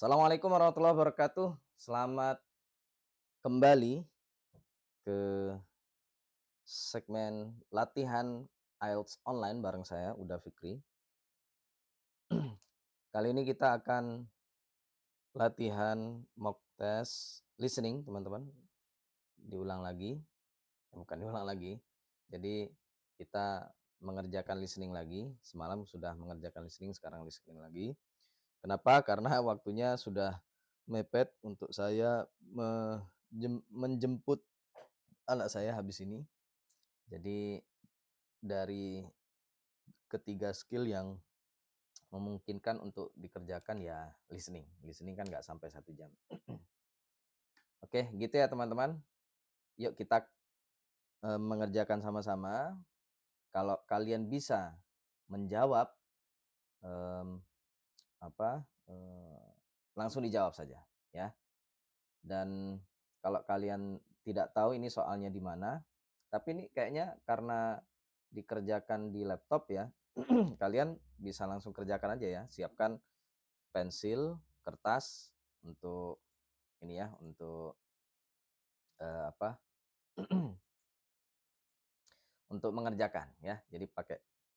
Assalamualaikum warahmatullahi wabarakatuh. Selamat kembali ke segmen latihan IELTS online bareng saya, Uda Fikri. Kali ini kita akan latihan mock test listening, teman-teman. Diulang lagi, bukan diulang lagi. Jadi kita mengerjakan listening lagi. Semalam sudah mengerjakan listening, sekarang listening lagi. Kenapa? Karena waktunya sudah mepet untuk saya menjemput anak saya habis ini. Jadi dari ketiga skill yang memungkinkan untuk dikerjakan ya listening. Listening kan nggak sampai 1 jam. Oke, gitu ya teman-teman. Yuk kita mengerjakan sama-sama. Kalau kalian bisa menjawab langsung dijawab saja ya. Dan kalau kalian tidak tahu ini soalnya di mana, tapi ini kayaknya karena dikerjakan di laptop ya, kalian bisa langsung kerjakan aja ya. Siapkan pensil, kertas untuk ini ya, untuk untuk mengerjakan ya. Jadi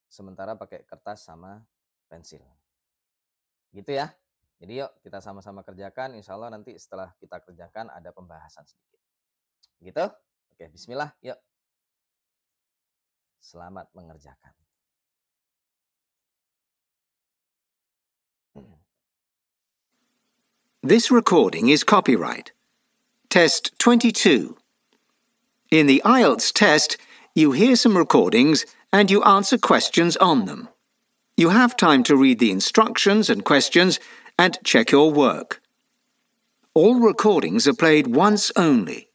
sementara pakai kertas sama pensil. Gitu ya. Jadi yuk kita sama-sama kerjakan. Insya Allah nanti setelah kita kerjakan ada pembahasan sedikit. Gitu? Oke, bismillah. Yuk. Selamat mengerjakan. This recording is copyright. Test 22. In the IELTS test, you hear some recordings and you answer questions on them. You have time to read the instructions and questions and check your work. All recordings are played once only.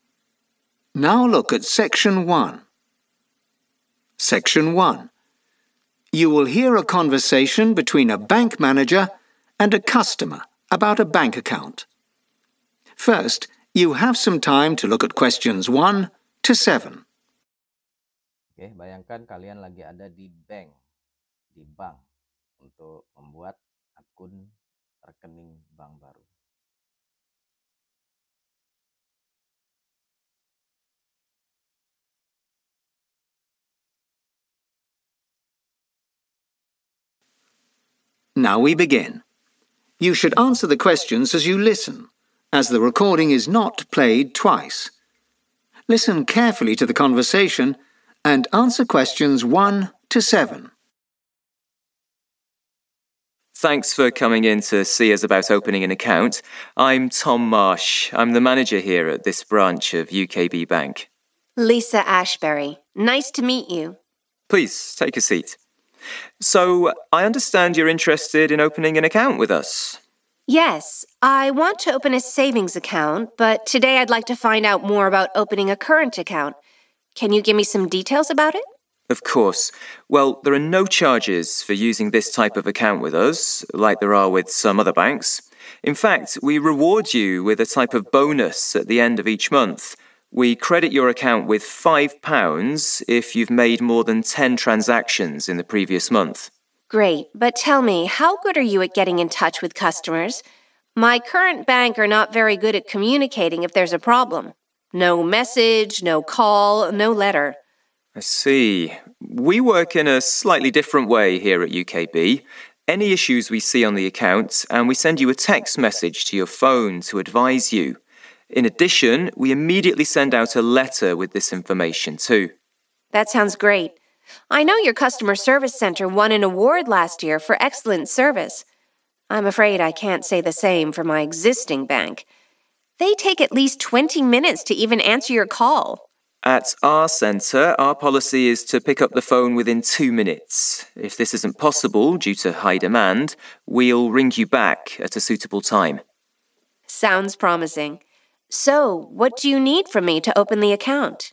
Now look at Section 1. Section 1. You will hear a conversation between a bank manager and a customer about a bank account. First, you have some time to look at questions 1 to 7. Oke, bayangkan kalian lagi ada di bank untuk membuat akun rekening bank baru. Now we begin. You should answer the questions as you listen, as the recording is not played twice. Listen carefully to the conversation and answer questions 1 to 7. Thanks for coming in to see us about opening an account. I'm Tom Marsh. I'm the manager here at this branch of UKB Bank. Lisa Ashbury. Nice to meet you. Please, take a seat. So, I understand you're interested in opening an account with us. Yes, I want to open a savings account, but today I'd like to find out more about opening a current account. Can you give me some details about it? Of course. Well, there are no charges for using this type of account with us, like there are with some other banks. In fact, we reward you with a type of bonus at the end of each month. We credit your account with £5 if you've made more than 10 transactions in the previous month. Great, but tell me, how good are you at getting in touch with customers? My current bank are not very good at communicating if there's a problem. No message, no call, no letter. I see. We work in a slightly different way here at UKB. Any issues we see on the account, and we send you a text message to your phone to advise you. In addition, we immediately send out a letter with this information too. That sounds great. I know your customer service center won an award last year for excellent service. I'm afraid I can't say the same for my existing bank. They take at least 20 minutes to even answer your call. At our centre, our policy is to pick up the phone within 2 minutes. If this isn't possible due to high demand, we'll ring you back at a suitable time. Sounds promising. So, what do you need from me to open the account?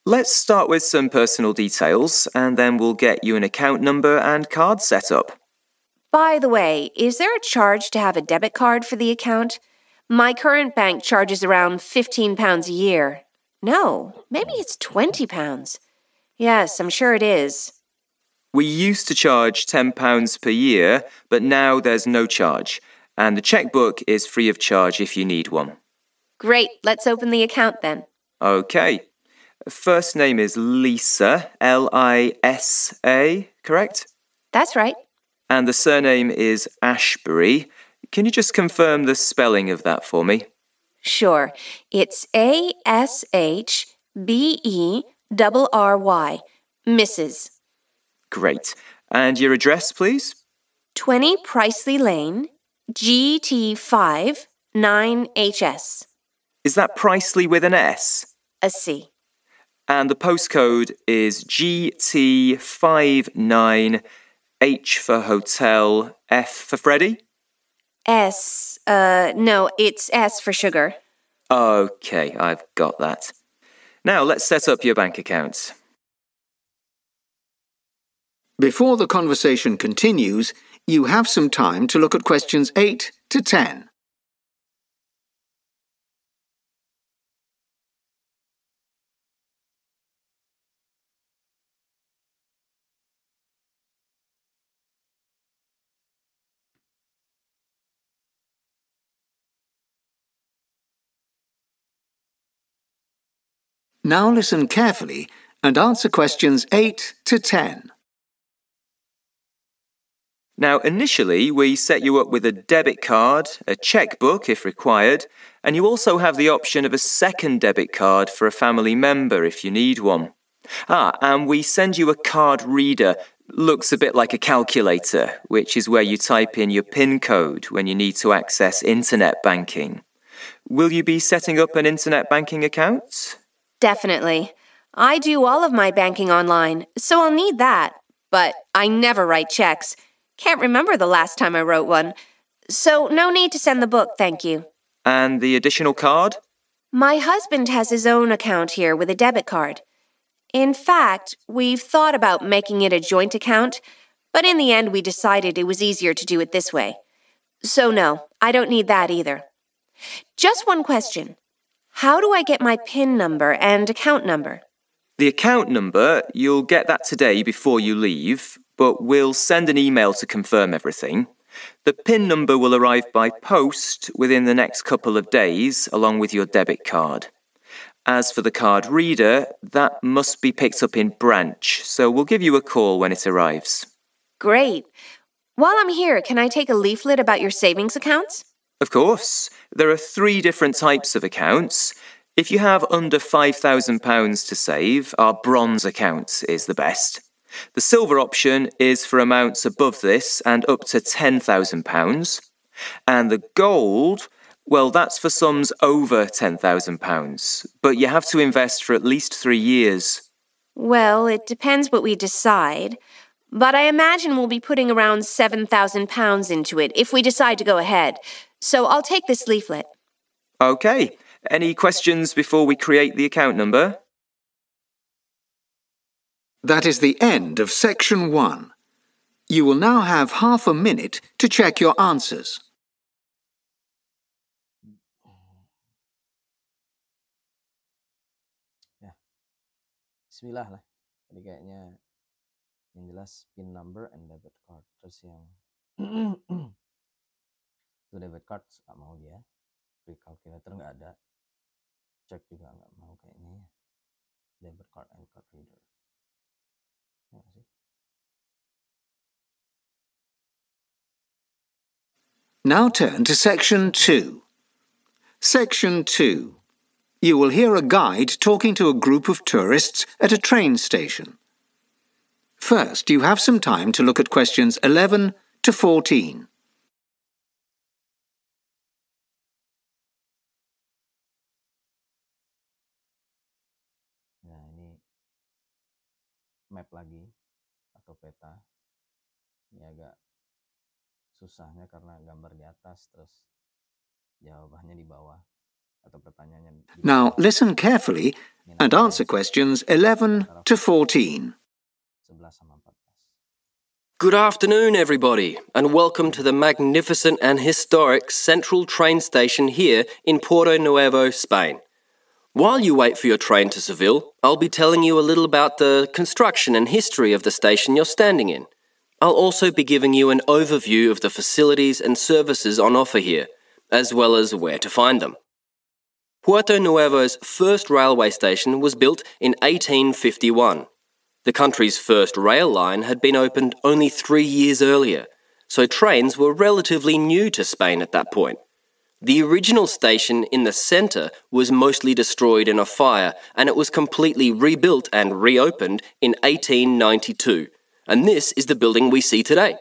Let's start with some personal details, and then we'll get you an account number and card set up. By the way, is there a charge to have a debit card for the account? My current bank charges around £15 a year. No, maybe it's £20. Yes, I'm sure it is. We used to charge £10 per year, but now there's no charge. and the checkbook is free of charge if you need one. Great, let's open the account then. Okay. First name is Lisa, Lisa, correct? That's right. And the surname is Ashbury. Can you just confirm the spelling of that for me? Sure. It's Ashberry, Mrs. Great. And your address, please? 20 Priceley Lane, GT5 9HS. Is that Priceley with an S? A C. And the postcode is GT59, H for hotel, F for Freddy? No, it's S for sugar. Okay, I've got that. Now let's set up your bank account. Before the conversation continues, you have some time to look at questions 8 to 10. Now listen carefully and answer questions 8 to 10. Now, initially, we set you up with a debit card, a checkbook if required, and you also have the option of a second debit card for a family member if you need one. And we send you a card reader. Looks a bit like a calculator, which is where you type in your PIN code when you need to access internet banking. Will you be setting up an internet banking account? Definitely. I do all of my banking online, so I'll need that. But I never write checks. Can't remember the last time I wrote one. So no need to send the book, thank you. And the additional card? My husband has his own account here with a debit card. In fact, we've thought about making it a joint account, but in the end we decided it was easier to do it this way. So no, I don't need that either. Just one question. How do I get my PIN number and account number? The account number, you'll get that today before you leave, but we'll send an email to confirm everything. The PIN number will arrive by post within the next couple of days, along with your debit card. As for the card reader, that must be picked up in branch, so we'll give you a call when it arrives. Great. While I'm here, can I take a leaflet about your savings accounts? Of course. There are 3 different types of accounts. If you have under £5,000 to save, our bronze account is the best. The silver option is for amounts above this and up to £10,000. And the gold, well, that's for sums over £10,000. But you have to invest for at least 3 years. Well, it depends what we decide. But I imagine we'll be putting around £7,000 into it if we decide to go ahead. So I'll take this leaflet. Okay. Any questions before we create the account number? That is the end of section 1. You will now have half a minute to check your answers. Ya, bismillah lah. Tadi kayaknya yang jelas PIN number and debit card. Terus yang itu debit card nggak mau dia. Free calculator nggak ada. Check juga nggak mau kayaknya. Debit card and card reader. Now turn to section 2. Section 2. You will hear a guide talking to a group of tourists at a train station. First, you have some time to look at questions 11 to 14. Nah, ini map lagi atau peta. Ini agak susahnya karena gambar di atas terus jawabannya di bawah atau pertanyaannya di bawah. Now listen carefully and answer questions 11 to 14. 11 sama 14. Good afternoon, everybody, and welcome to the magnificent and historic central train station here in Porto Nuevo, Spain. While you wait for your train to Seville, I'll be telling you a little about the construction and history of the station you're standing in. I'll also be giving you an overview of the facilities and services on offer here, as well as where to find them. Puerto Nuevo's first railway station was built in 1851. The country's first rail line had been opened only 3 years earlier, so trains were relatively new to Spain at that point. The original station in the centre was mostly destroyed in a fire, and it was completely rebuilt and reopened in 1892, and this is the building we see today.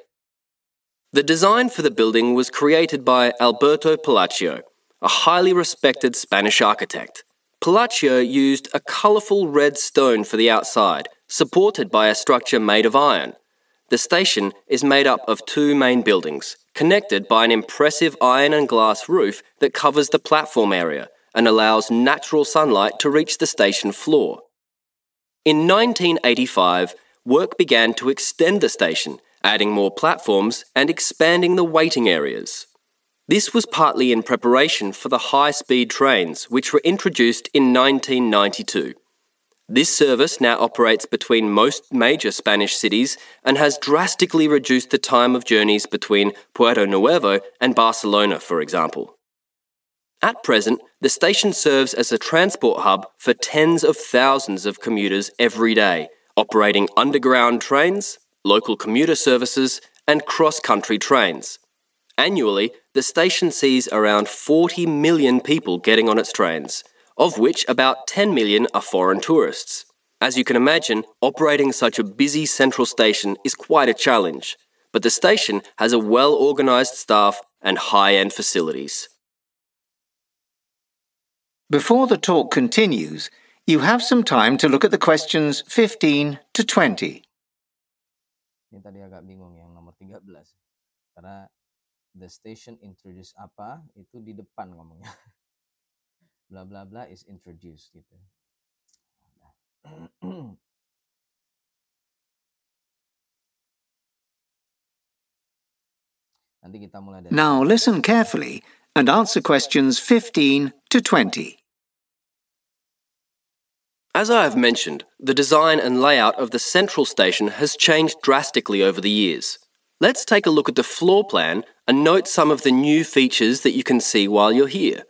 The design for the building was created by Alberto Palacio, a highly respected Spanish architect. Palacio used a colourful red stone for the outside, supported by a structure made of iron. The station is made up of 2 main buildings, connected by an impressive iron and glass roof that covers the platform area and allows natural sunlight to reach the station floor. In 1985, work began to extend the station, adding more platforms and expanding the waiting areas. This was partly in preparation for the high-speed trains, which were introduced in 1992. This service now operates between most major Spanish cities and has drastically reduced the time of journeys between Puerto Nuevo and Barcelona, for example. At present, the station serves as a transport hub for tens of thousands of commuters every day, operating underground trains, local commuter services, and cross-country trains. Annually, the station sees around 40 million people getting on its trains, of which about 10 million are foreign tourists. As you can imagine, operating such a busy central station is quite a challenge, but the station has a well-organised staff and high-end facilities. Before the talk continues, you have some time to look at the questions 15 to 20. Ini tadi agak bingung yang nomor 13. Karena the station introduce apa, itu di depan ngomongnya. Bla bla bla is introduced gitu. Nanti kita mulai dari Now listen carefully and answer questions 15 to 20. As I have mentioned, the design and layout of the central station has changed drastically over the years. Let's take a look at the floor plan and note some of the new features that you can see while you're here.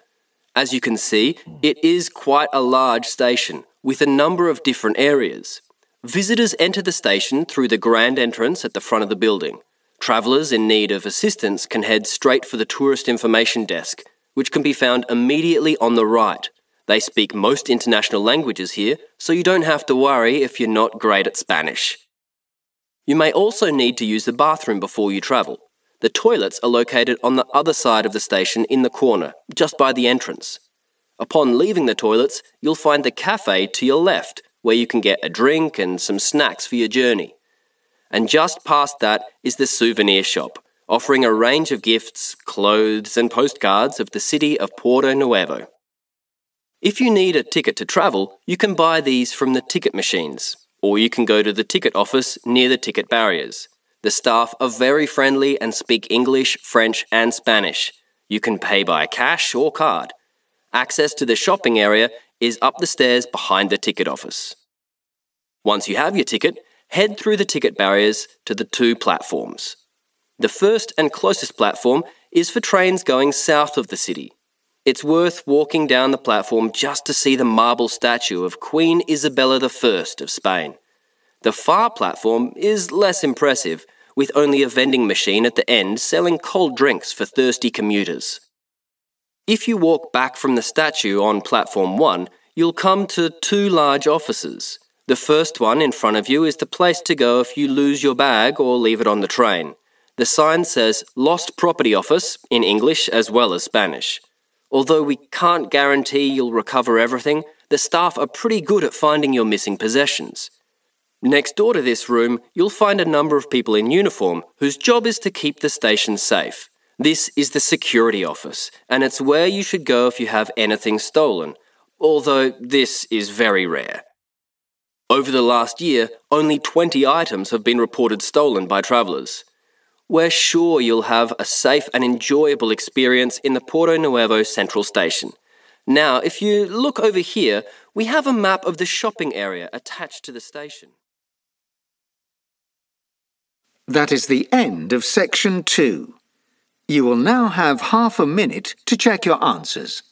As you can see, it is quite a large station, with a number of different areas. Visitors enter the station through the grand entrance at the front of the building. Travellers in need of assistance can head straight for the tourist information desk, which can be found immediately on the right. They speak most international languages here, so you don't have to worry if you're not great at Spanish. You may also need to use the bathroom before you travel. The toilets are located on the other side of the station in the corner, just by the entrance. Upon leaving the toilets, you'll find the cafe to your left, where you can get a drink and some snacks for your journey. And just past that is the souvenir shop, offering a range of gifts, clothes and postcards of the city of Puerto Nuevo. If you need a ticket to travel, you can buy these from the ticket machines, or you can go to the ticket office near the ticket barriers. The staff are very friendly and speak English, French and Spanish. You can pay by cash or card. Access to the shopping area is up the stairs behind the ticket office. Once you have your ticket, head through the ticket barriers to the 2 platforms. The first and closest platform is for trains going south of the city. It's worth walking down the platform just to see the marble statue of Queen Isabella I of Spain. The far platform is less impressive, with only a vending machine at the end selling cold drinks for thirsty commuters. If you walk back from the statue on platform 1, you'll come to 2 large offices. The first one in front of you is the place to go if you lose your bag or leave it on the train. The sign says Lost Property Office in English as well as Spanish. Although we can't guarantee you'll recover everything, the staff are pretty good at finding your missing possessions. Next door to this room, you'll find a number of people in uniform whose job is to keep the station safe. This is the security office, and it's where you should go if you have anything stolen, although this is very rare. Over the last year, only 20 items have been reported stolen by travellers. We're sure you'll have a safe and enjoyable experience in the Puerto Nuevo Central Station. Now, if you look over here, we have a map of the shopping area attached to the station. That is the end of section 2. You will now have half a minute to check your answers.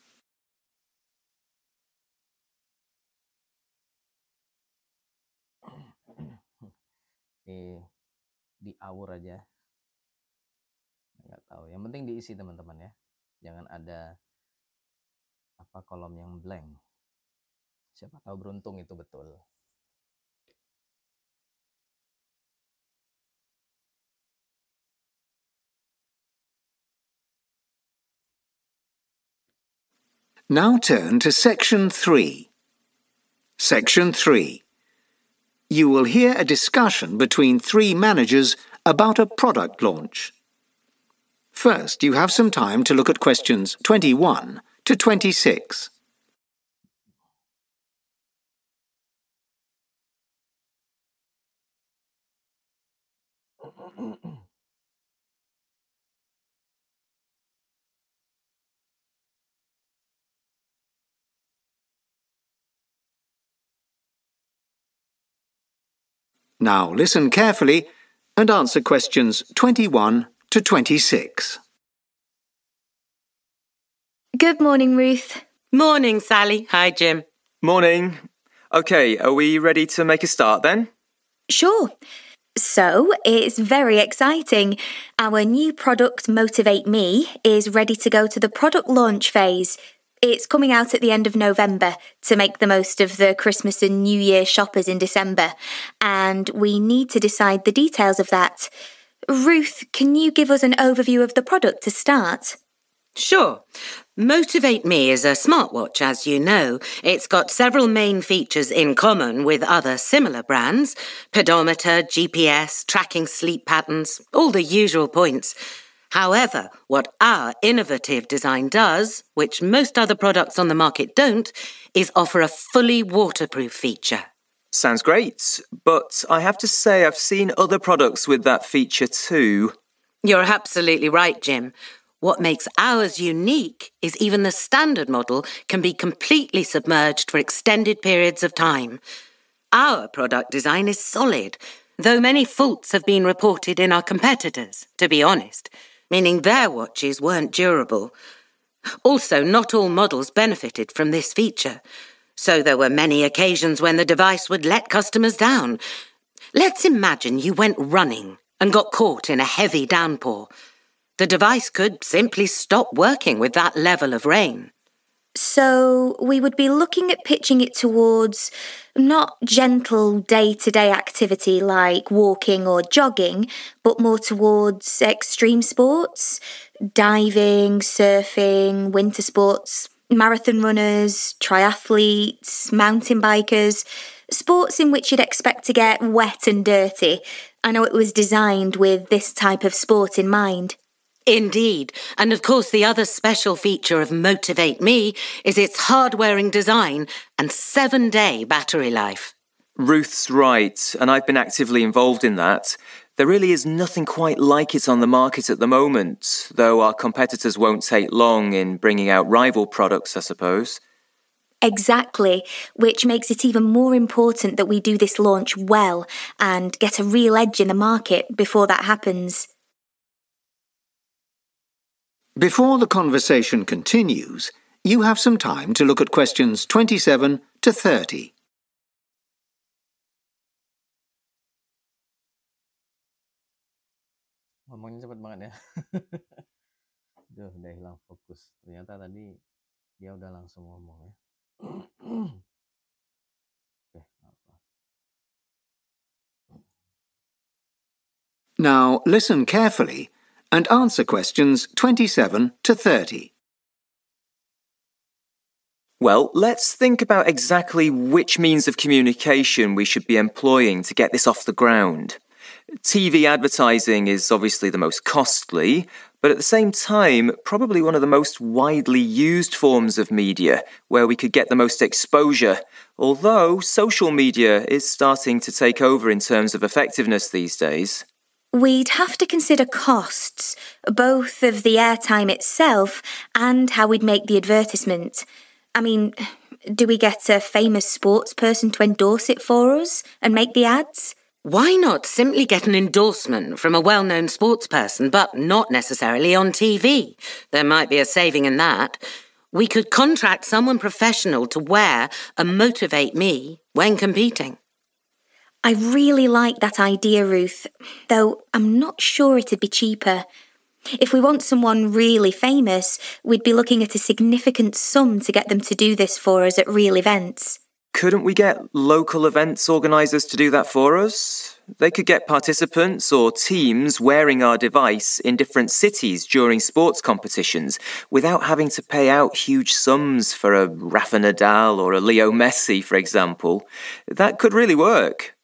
Di hour aja. Nggak tahu. Yang penting diisi teman-teman ya. Jangan ada kolom yang blank. Siapa tahu beruntung itu betul. Now turn to section 3. Section 3. You will hear a discussion between 3 managers about a product launch. First, you have some time to look at questions 21 to 26. Now listen carefully and answer questions 21 to 26. Good morning, Ruth. Morning, Sally. Hi, Jim. Morning. OK, are we ready to make a start then? Sure. So, it's very exciting. Our new product, Motivate Me, is ready to go to the product launch phase. It's coming out at the end of November to make the most of the Christmas and New Year shoppers in December. And we need to decide the details of that. Ruth, can you give us an overview of the product to start? Sure. Motivate Me is a smartwatch, as you know. It's got several main features in common with other similar brands. Pedometer, GPS, tracking sleep patterns, all the usual points. However, what our innovative design does, which most other products on the market don't, is offer a fully waterproof feature. Sounds great, but I have to say I've seen other products with that feature too. You're absolutely right, Jim. What makes ours unique is even the standard model can be completely submerged for extended periods of time. Our product design is solid, though many faults have been reported in our competitors, to be honest, meaning their watches weren't durable. Also, not all models benefited from this feature, so there were many occasions when the device would let customers down. Let's imagine you went running and got caught in a heavy downpour. The device could simply stop working with that level of rain. So we would be looking at pitching it towards not gentle day-to-day activity like walking or jogging, but more towards extreme sports, diving, surfing, winter sports, marathon runners, triathletes, mountain bikers, sports in which you'd expect to get wet and dirty. I know it was designed with this type of sport in mind. Indeed, and of course the other special feature of Motivate Me is its hard-wearing design and 7-day battery life. Ruth's right, and I've been actively involved in that. There really is nothing quite like it on the market at the moment, though our competitors won't take long in bringing out rival products, I suppose. Exactly, which makes it even more important that we do this launch well and get a real edge in the market before that happens. Before the conversation continues, you have some time to look at questions 27 to 30. Ngomongnya cepet banget ya. Duh, udah hilang fokus. Ternyata tadi dia udah langsung ngomong ya. Oke, apa? Now listen carefully and answer questions 27 to 30. Well, let's think about exactly which means of communication we should be employing to get this off the ground. TV advertising is obviously the most costly, but at the same time, probably one of the most widely used forms of media, where we could get the most exposure, although social media is starting to take over in terms of effectiveness these days. We'd have to consider costs, both of the airtime itself and how we'd make the advertisement. I mean, do we get a famous sports person to endorse it for us and make the ads? Why not simply get an endorsement from a well-known sports person, but not necessarily on TV? There might be a saving in that. We could contract someone professional to wear and motivate me when competing. I really like that idea, Ruth, though I'm not sure it'd be cheaper. If we want someone really famous, we'd be looking at a significant sum to get them to do this for us at real events. Couldn't we get local events organisers to do that for us? They could get participants or teams wearing our device in different cities during sports competitions without having to pay out huge sums for a Rafa Nadal or a Leo Messi, for example. That could really work.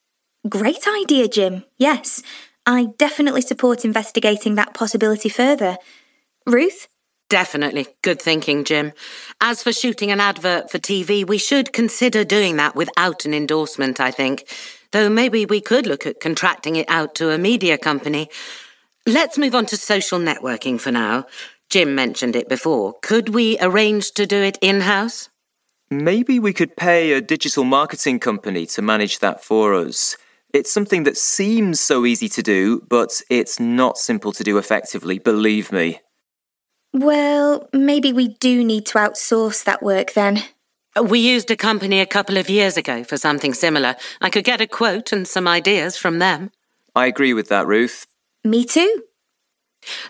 Great idea, Jim. Yes, I definitely support investigating that possibility further. Ruth? Definitely. Good thinking, Jim. As for shooting an advert for TV, we should consider doing that without an endorsement, I think. Though maybe we could look at contracting it out to a media company. Let's move on to social networking for now. Jim mentioned it before. Could we arrange to do it in-house? Maybe we could pay a digital marketing company to manage that for us. It's something that seems so easy to do, but it's not simple to do effectively, believe me. Well, maybe we do need to outsource that work then. We used a company a couple of years ago for something similar. I could get a quote and some ideas from them. I agree with that, Ruth. Me too.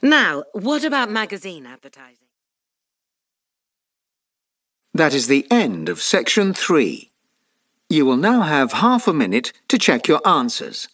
Now, what about magazine advertising? That is the end of section 3. You will now have half a minute to check your answers.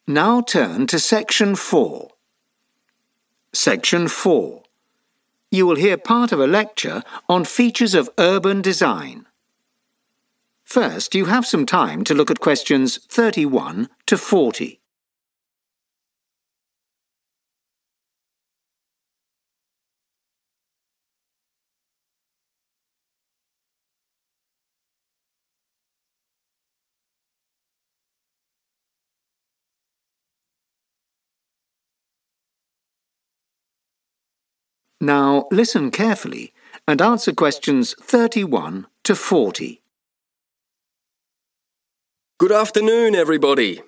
Now turn to section 4. Section 4. You will hear part of a lecture on features of urban design. First, you have some time to look at questions 31 to 40. Now listen carefully and answer questions 31 to 40. Good afternoon, everybody.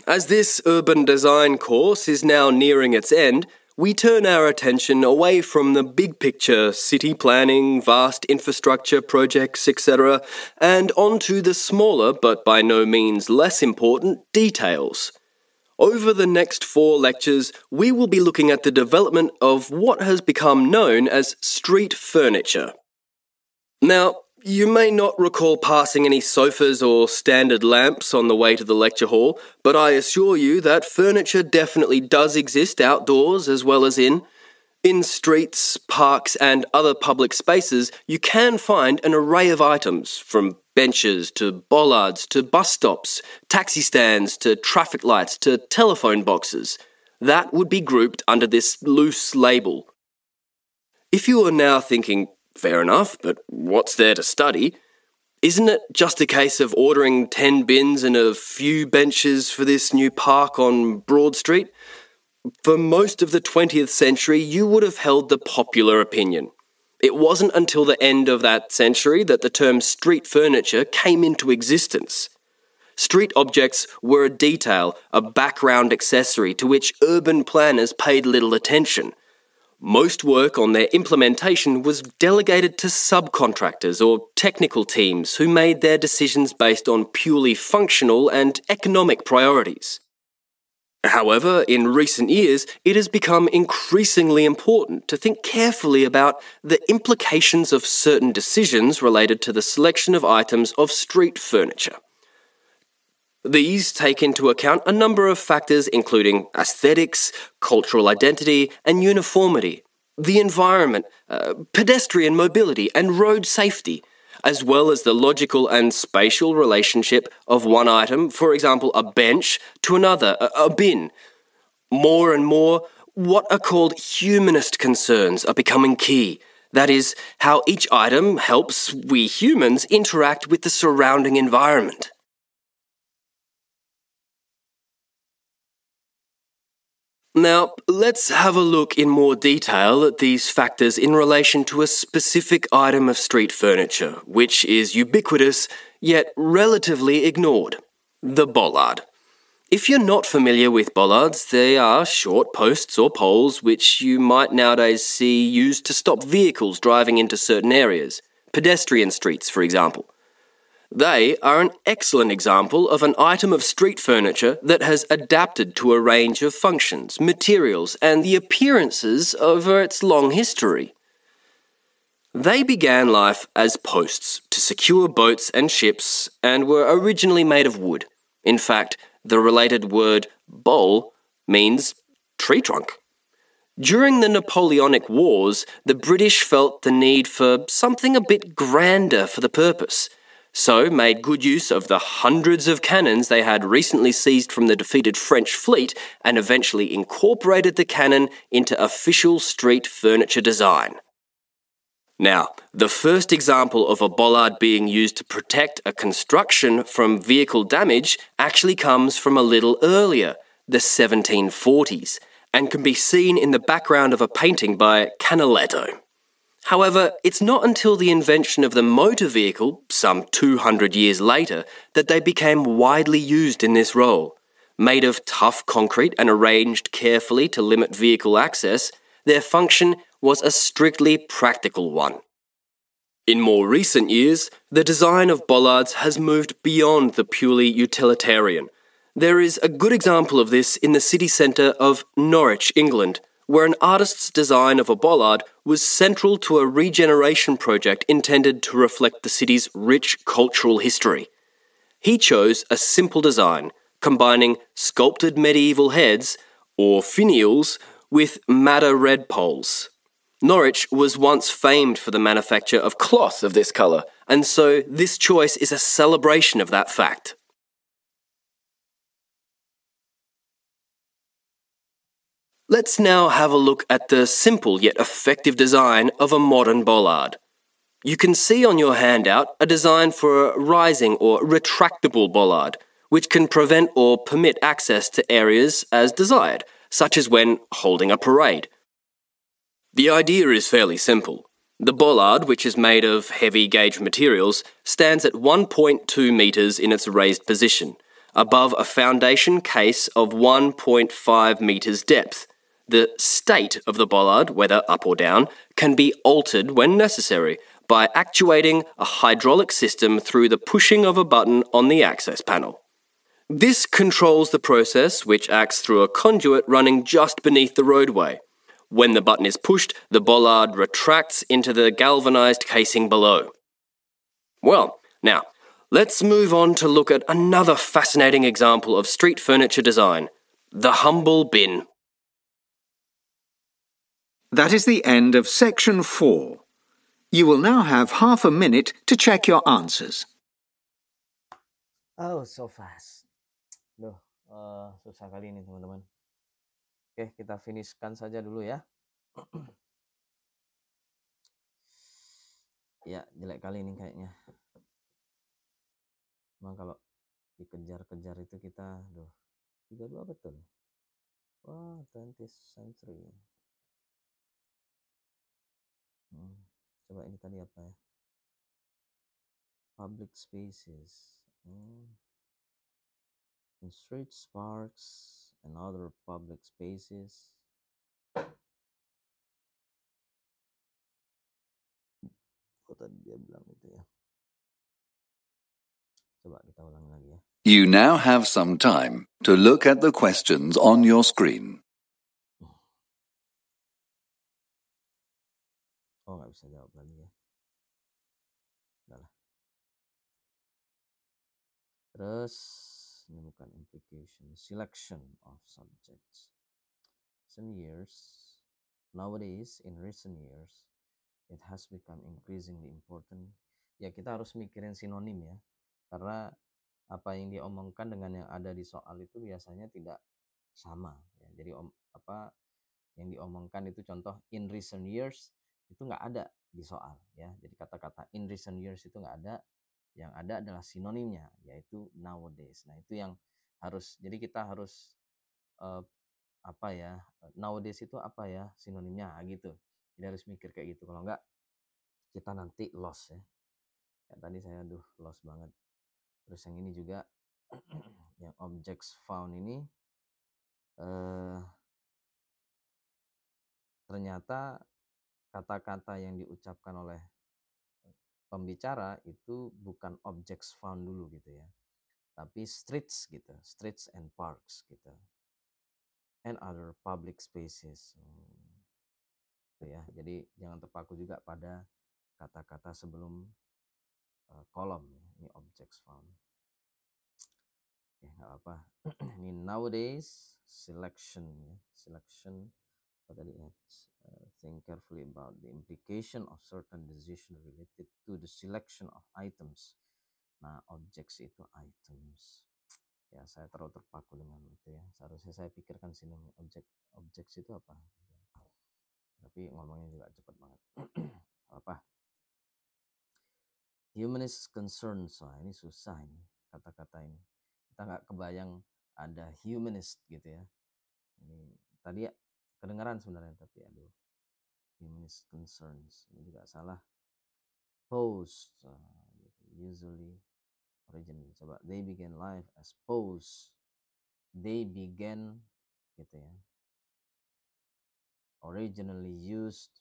As this urban design course is now nearing its end, we turn our attention away from the big picture, city planning, vast infrastructure projects, etc., and onto the smaller, but by no means less important, details. Over the next 4 lectures, we will be looking at the development of what has become known as street furniture. Now, you may not recall passing any sofas or standard lamps on the way to the lecture hall, but I assure you that furniture definitely does exist outdoors as well as in. In streets, parks and other public spaces, you can find an array of items, from benches to bollards to bus stops, taxi stands to traffic lights to telephone boxes. That would be grouped under this loose label. If you are now thinking, fair enough, but what's there to study? Isn't it just a case of ordering 10 bins and a few benches for this new park on Broad Street? For most of the 20th century, you would have held the popular opinion. It wasn't until the end of that century that the term street furniture came into existence. Street objects were a detail, a background accessory to which urban planners paid little attention. Most work on their implementation was delegated to subcontractors or technical teams who made their decisions based on purely functional and economic priorities. However, in recent years, it has become increasingly important to think carefully about the implications of certain decisions related to the selection of items of street furniture. These take into account a number of factors including aesthetics, cultural identity and uniformity, the environment, pedestrian mobility and road safety, as well as the logical and spatial relationship of one item, for example, a bench, to another, a bin. More and more, what are called humanist concerns are becoming key. That is, how each item helps we humans interact with the surrounding environment. Now, let's have a look in more detail at these factors in relation to a specific item of street furniture, which is ubiquitous, yet relatively ignored: the bollard. If you're not familiar with bollards, they are short posts or poles which you might nowadays see used to stop vehicles driving into certain areas, pedestrian streets, for example. They are an excellent example of an item of street furniture that has adapted to a range of functions, materials, and the appearances over its long history. They began life as posts to secure boats and ships and were originally made of wood. In fact, the related word bole means tree trunk. During the Napoleonic Wars, the British felt the need for something a bit grander for the purpose, so made good use of the hundreds of cannons they had recently seized from the defeated French fleet and eventually incorporated the cannon into official street furniture design. Now, the first example of a bollard being used to protect a construction from vehicle damage actually comes from a little earlier, the 1740s, and can be seen in the background of a painting by Canaletto. However, it's not until the invention of the motor vehicle, some 200 years later, that they became widely used in this role. Made of tough concrete and arranged carefully to limit vehicle access, their function was a strictly practical one. In more recent years, the design of bollards has moved beyond the purely utilitarian. There is a good example of this in the city centre of Norwich, England, where an artist's design of a bollard was central to a regeneration project intended to reflect the city's rich cultural history. He chose a simple design, combining sculpted medieval heads, or finials, with madder red poles. Norwich was once famed for the manufacture of cloth of this colour, and so this choice is a celebration of that fact. Let's now have a look at the simple yet effective design of a modern bollard. You can see on your handout a design for a rising or retractable bollard, which can prevent or permit access to areas as desired, such as when holding a parade. The idea is fairly simple. The bollard, which is made of heavy gauge materials, stands at 1.2 metres in its raised position, above a foundation case of 1.5 metres depth. The state of the bollard, whether up or down, can be altered when necessary by actuating a hydraulic system through the pushing of a button on the access panel. This controls the process, which acts through a conduit running just beneath the roadway. When the button is pushed, the bollard retracts into the galvanised casing below. Well, now, let's move on to look at another fascinating example of street furniture design: the humble bin. That is the end of section 4. You will now have half a minute to check your answers. Oh, so fast. Duh, susah kali ini teman-teman. Oke, kita finishkan saja dulu ya. Ya, jelek kali ini kayaknya. Emang kalau dikejar-kejar itu kita, 32 betul. Wah, 20th century. Coba ini tadi apa ya? Public spaces. In streets, parks, and other public spaces. Kok tadi dia bilang itu ya? Coba kita ulangi lagi ya. You now have some time to look at the questions on your screen. Oh, nggak bisa jawab lagi ya. Udahlah. Terus, ini bukan implication, selection of subjects. Nowadays, in recent years, it has become increasingly important, ya kita harus mikirin sinonim ya. Karena apa yang diomongkan dengan yang ada di soal itu biasanya tidak sama ya. Jadi yang diomongkan itu contoh in recent years itu nggak ada di soal ya. Jadi kata-kata in recent years itu nggak ada. Yang ada adalah sinonimnya yaitu nowadays. Nah, itu yang jadi kita harus nowadays itu apa ya sinonimnya gitu. Jadi harus mikir kayak gitu. Kalau enggak kita nanti lost ya. Kayak tadi saya lost banget. Terus yang ini juga yang objects found ini ternyata kata-kata yang diucapkan oleh pembicara itu bukan objects found dulu gitu ya. Tapi streets gitu, streets and parks gitu. And other public spaces. Gitu ya. Jadi jangan terpaku juga pada kata-kata sebelum kolom ya. Ini objects found. Ya nggak apa. Ini nowadays selection ya. Selection apa tadi ya? Think carefully about the implication of certain decision related to the selection of items. Nah, objects itu items. Ya, saya terlalu terpaku dengan itu ya. Seharusnya saya pikirkan sinonim objects itu apa. Tapi ngomongnya juga cepat banget. Apa? Humanist concerns. Wah, ini susah ini kata-kata ini. Kita nggak kebayang ada humanist gitu ya. Ini tadi ya kedengaran sebenarnya tapi aduh. Humanist concerns. Ini juga salah. Post. Usually originally. Coba they began life as post. They began gitu ya. Originally used.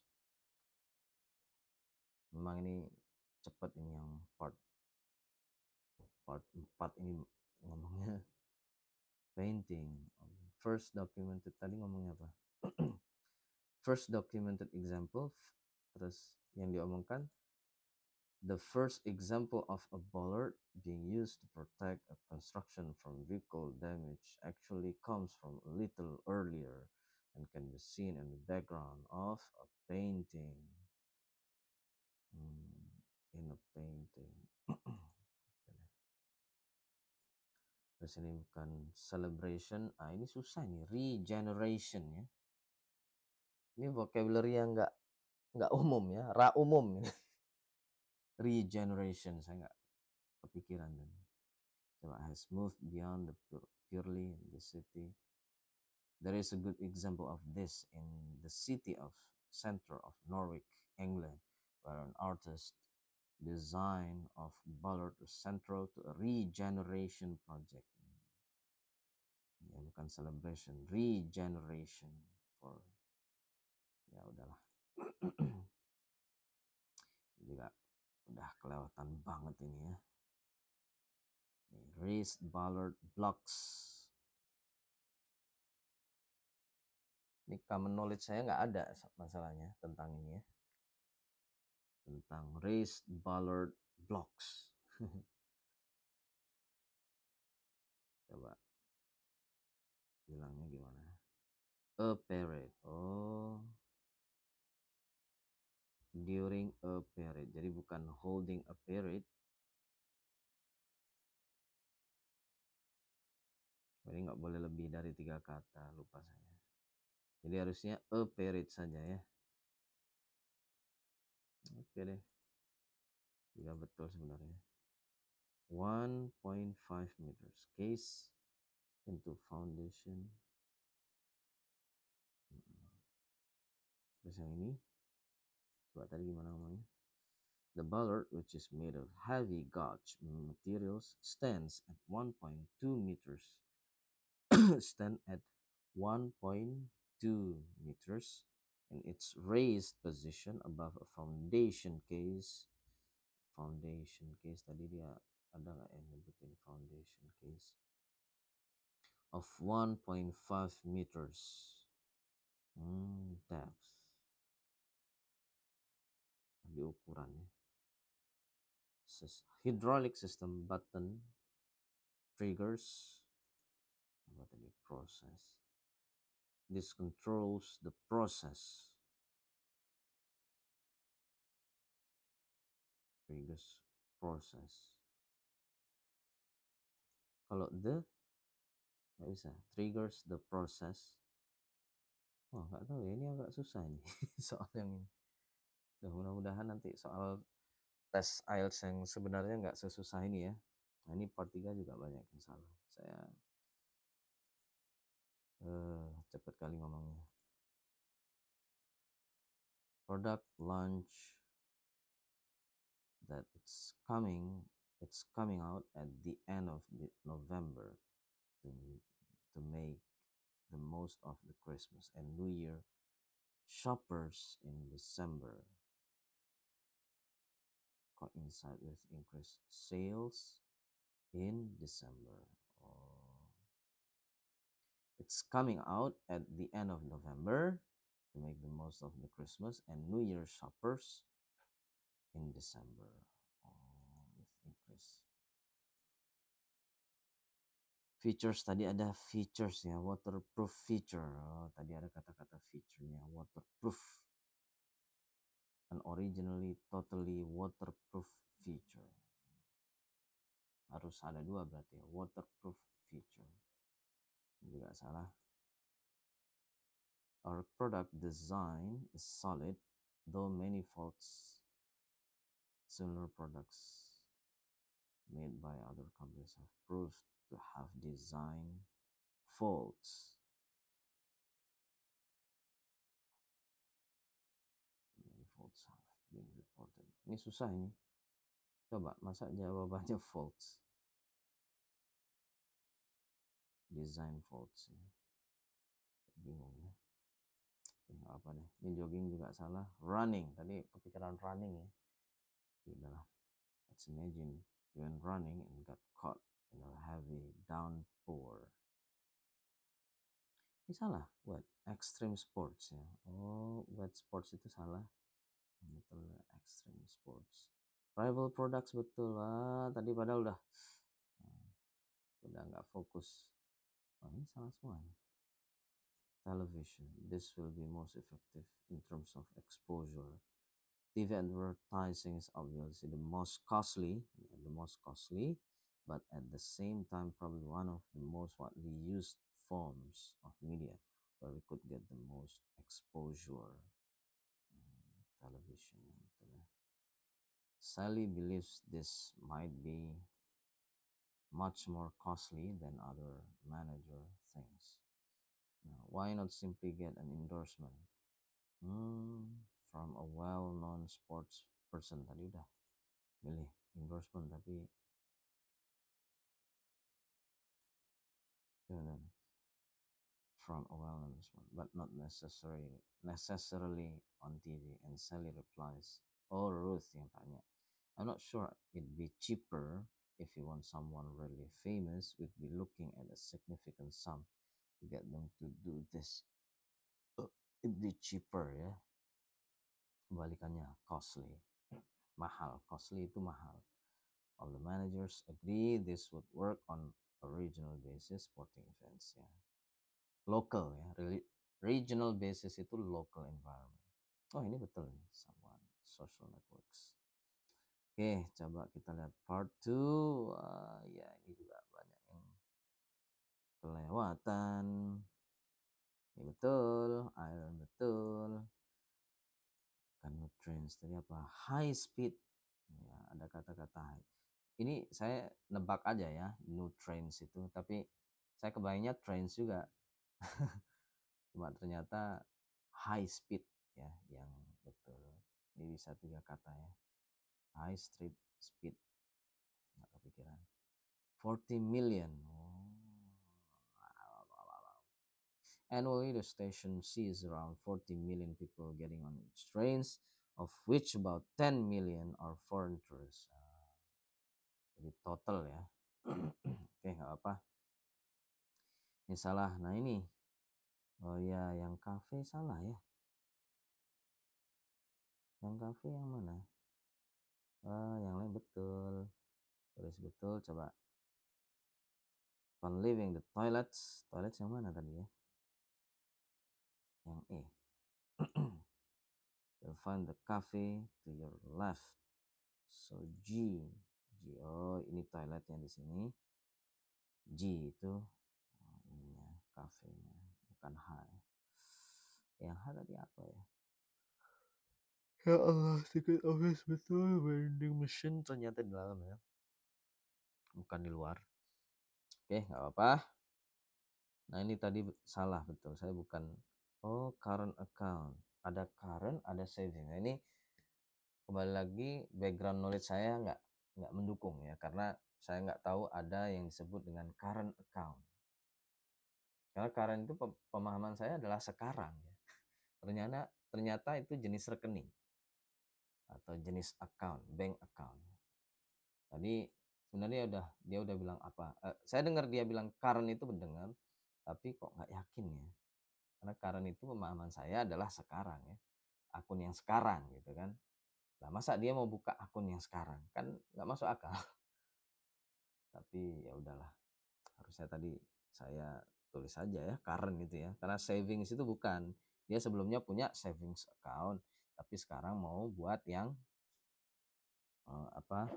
Memang ini cepat ini yang part 4 ini ngomongnya painting. First documented tadi ngomongnya apa? First documented example. Terus yang diomongkan the first example of a bollard being used to protect a construction from vehicle damage actually comes from a little earlier and can be seen in the background of a painting. In a painting. Terus ini bukan celebration. Ini susah nih. Regeneration ya. Ini vocabulary yang nggak umum ya. Umum ya. Regeneration saya nggak kepikiran dan coba has moved beyond the purely in the city. There is a good example of this in the city of center of Norwich, England, where an artist design of bollard was central to a regeneration project. Ya, bukan celebration, regeneration for ya udahlah. Juga udah kelewatan banget ini ya. Raised bollard blocks. Ini common knowledge saya nggak ada masalahnya tentang ini ya. Tentang raised bollard blocks. Coba bilangnya gimana? A parade. Oh. During a parade. Jadi bukan holding a parade. Ini nggak boleh lebih dari 3 kata. Lupa saya. Jadi harusnya a parade saja ya. Oke deh. Tidak betul sebenarnya. 1.5 meters. Case into foundation. Terus yang ini. Coba tadi gimana ngomongnya? The bollard, which is made of heavy gauge materials, stands at 1.2 meters. Stand at 1.2 meters in its raised position above a foundation case. Foundation case tadi dia ada nggak yang nyebutin foundation case of 1.5 meters depth. Di ukurannya. Hydraulic system button triggers apa tadi process. This controls the process. Triggers process. Kalau the nggak bisa. Triggers the process. Oh, nggak tahu ya, ini agak susah ini soal yang ini. Mudah-mudahan nanti soal tes IELTS yang sebenarnya nggak sesusah ini ya. Nah, ini part 3 juga banyak yang salah. Saya cepet kali ngomongnya. Product launch that it's coming out at the end of November to make the most of the Christmas and New Year shoppers in December coincide with increased sales in December. It's coming out at the end of November to make the most of the Christmas and New Year shoppers in December. With increase. Features, tadi ada features ya, waterproof feature. Tadi ada kata-kata feature-nya, waterproof. An originally totally waterproof feature. Harus ada dua berarti ya, waterproof feature. Juga salah. Our product design is solid, though many faults. Similar products made by other companies have proved to have design faults. Many faults have been reported. Ini susah ini. Coba, masa jawabannya faults? Design faults ya. Bingung ya. Apa deh? Ini jogging juga salah. Running, tadi kepikiran running ya. Udahlah. Let's imagine you went running and got caught in a heavy downpour. Ini salah, what? Extreme sports ya. Oh, wet sports itu salah. Betul, extreme sports. Rival products betul. Tadi padahal udah nggak fokus. Oh, ini salah semua. Television. This will be most effective in terms of exposure. TV advertising is obviously the most costly, but at the same time probably one of the most widely used forms of media where we could get the most exposure. Television. Sally believes this might be much more costly than other manager things. Now, why not simply get an endorsement from a well-known sports person? Tadi udah milih endorsement tapi from a well-known sport, but not necessarily on TV. And Sally replies, oh, Ruth yang tanya, I'm not sure it'd be cheaper. If you want someone really famous, we'd be looking at a significant sum to get them to do this. It'd be cheaper ya. Kebalikannya, costly. Mahal. Costly itu mahal. All the managers agree this would work on a regional basis, sporting events ya. Local ya. Regional basis itu local environment. Oh, ini betul nih. Someone social networks. Oke, coba kita lihat part 2. Ya, ini juga banyak yang kelewatan. Ini betul, iron betul. Kan nutrients tadi apa? High speed. Ya, ada kata-kata high. Ini saya nebak aja ya, nutrients itu, tapi saya kebayangnya trains juga. Cuma ternyata high speed ya yang betul. Ini bisa 3 kata ya. High street speed. Nggak kepikiran. 40 million. Annually, the station sees around 40 million people getting on its trains, of which about 10 million are foreign tourists. Jadi total ya. Oke, nggak apa. Ini salah. Nah ini. Oh ya, yang kafe salah ya. Yang kafe yang mana? Yang lain betul. Tulis betul, coba. On leaving the toilets. Toilets yang mana tadi ya? Yang E. You'll find the cafe to your left. So G. G. Oh, ini toiletnya di sini. G itu ininya, kafenya, bukan H. Yang H tadi apa ya? Ya Allah, tiket office betul, vending machine ternyata di dalam ya, bukan di luar. Oke, nggak apa-apa. Nah ini tadi salah betul, saya bukan. Oh, current account, ada current, ada saving. Nah ini kembali lagi background knowledge saya nggak mendukung ya, karena saya nggak tahu ada yang disebut dengan current account. Karena current itu pemahaman saya adalah sekarang ya. Ternyata itu jenis rekening atau jenis account, bank account. Tadi sebenarnya dia udah bilang apa? Saya dengar dia bilang current itu mendengar, tapi kok nggak yakin ya. Karena current itu pemahaman saya adalah sekarang ya, akun yang sekarang gitu kan. Nah masa dia mau buka akun yang sekarang, kan nggak masuk akal. Tapi ya udahlah, harusnya tadi saya tulis saja ya current gitu ya, karena savings itu bukan, dia sebelumnya punya savings account tapi sekarang mau buat yang apa,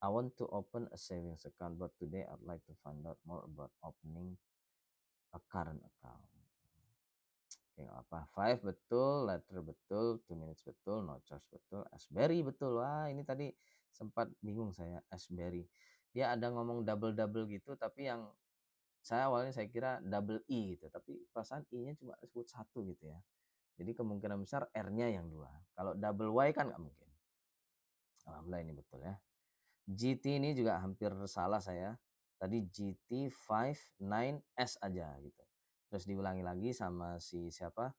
I want to open a savings account but today I'd like to find out more about opening a current account. Oke, apa, 5 betul, letter betul, 2 minutes betul, no charge betul, Ashberry betul. Wah ini tadi sempat bingung saya, Ashberry. Dia ada ngomong double gitu, tapi yang awalnya saya kira double I gitu, tapi perasaan I-nya cuma disebut satu gitu ya. Jadi kemungkinan besar R-nya yang 2. Kalau double Y kan nggak mungkin. Alhamdulillah ini betul ya. GT ini juga hampir salah saya. Tadi GT 59S aja gitu. Terus diulangi lagi sama si siapa?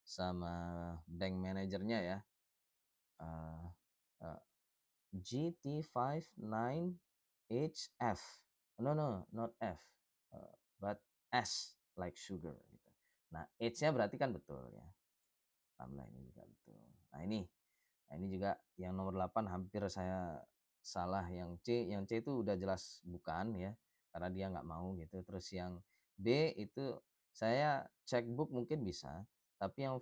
Sama bank manajernya ya. GT59HF. No, not F. But S like sugar gitu. Nah, H-nya berarti kan betul ya. Alhamdulillah ini juga betul. Nah, ini juga yang nomor 8 hampir saya salah, yang C itu udah jelas bukan ya, karena dia nggak mau gitu. Terus yang B itu saya cek book mungkin bisa, tapi yang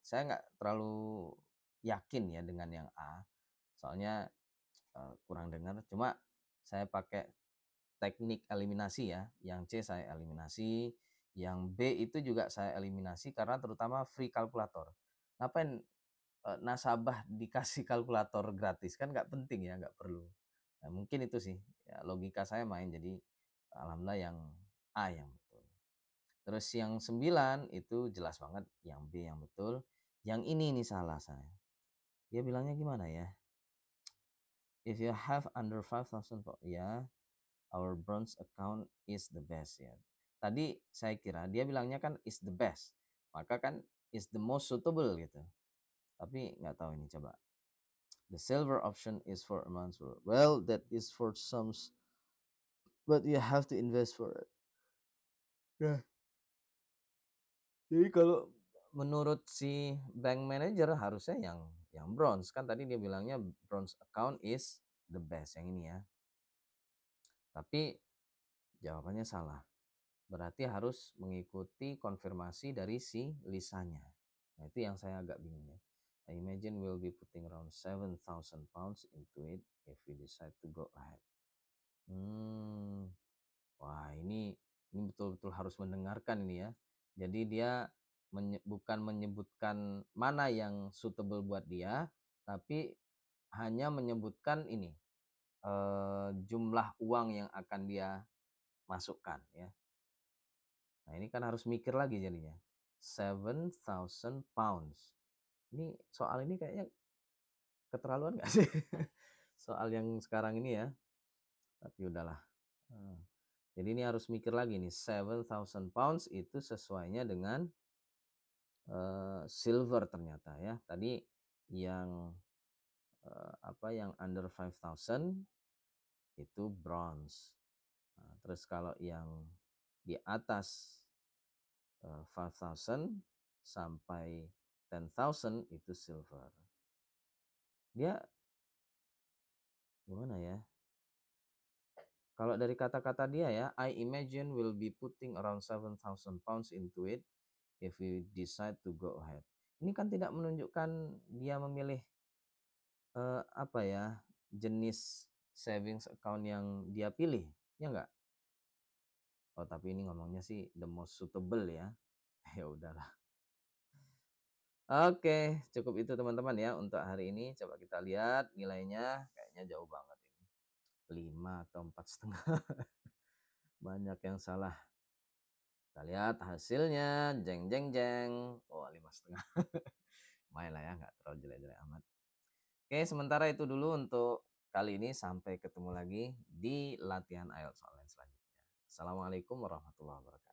saya nggak terlalu yakin ya dengan yang A, soalnya kurang dengar. Cuma saya pakai teknik eliminasi ya, yang C saya eliminasi, yang B itu juga saya eliminasi karena terutama free kalkulator. Ngapain nasabah dikasih kalkulator gratis, kan nggak penting ya, nggak perlu. Nah, mungkin itu sih ya, logika saya main, jadi alhamdulillah yang A yang betul. Terus yang 9 itu jelas banget yang B yang betul. Yang ini salah saya. Dia bilangnya gimana ya? If you have under 5,000, ya, our bronze account is the best ya. Tadi saya kira dia bilangnya kan is the best, maka kan is the most suitable gitu. Tapi nggak tahu ini, coba. The silver option is for amounts. Well, that is for sums, but you have to invest for it. Yeah. Jadi kalau menurut si bank manager harusnya yang bronze, kan tadi dia bilangnya bronze account is the best, yang ini ya. Tapi jawabannya salah. Berarti harus mengikuti konfirmasi dari si Lisanya. Nah, itu yang saya agak bingung ya. I imagine we'll be putting around 7,000 pounds into it if we decide to go ahead. Wah, ini betul-betul harus mendengarkan ini ya. Jadi dia bukan menyebutkan mana yang suitable buat dia, tapi hanya menyebutkan ini jumlah uang yang akan dia masukkan ya. Nah ini kan harus mikir lagi jadinya. 7,000 pounds. Ini soal ini kayaknya keterlaluan gak sih? Soal yang sekarang ini ya. Tapi udahlah. Jadi ini harus mikir lagi nih. 7,000 pounds itu sesuainya dengan silver ternyata ya. Tadi yang yang under 5,000 itu bronze. Nah, terus kalau yang di atas 5,000 sampai 10,000 itu silver. Dia gimana ya? Kalau dari kata-kata dia ya, I imagine we'll be putting around 7,000 pounds into it if we decide to go ahead. Ini kan tidak menunjukkan dia memilih jenis savings account yang dia pilih, ya enggak? Oh, tapi ini ngomongnya sih the most suitable ya. Ya udahlah. Oke, cukup itu teman-teman ya untuk hari ini. Coba kita lihat nilainya, kayaknya jauh banget ini. 5 atau 4,5. Banyak yang salah. Kita lihat hasilnya, jeng jeng jeng. Oh, 5,5. Lumayan lah ya, nggak terlalu jelek-jelek amat. Oke, sementara itu dulu untuk kali ini. Sampai ketemu lagi di latihan IELTS online selanjutnya. Assalamualaikum warahmatullahi wabarakatuh.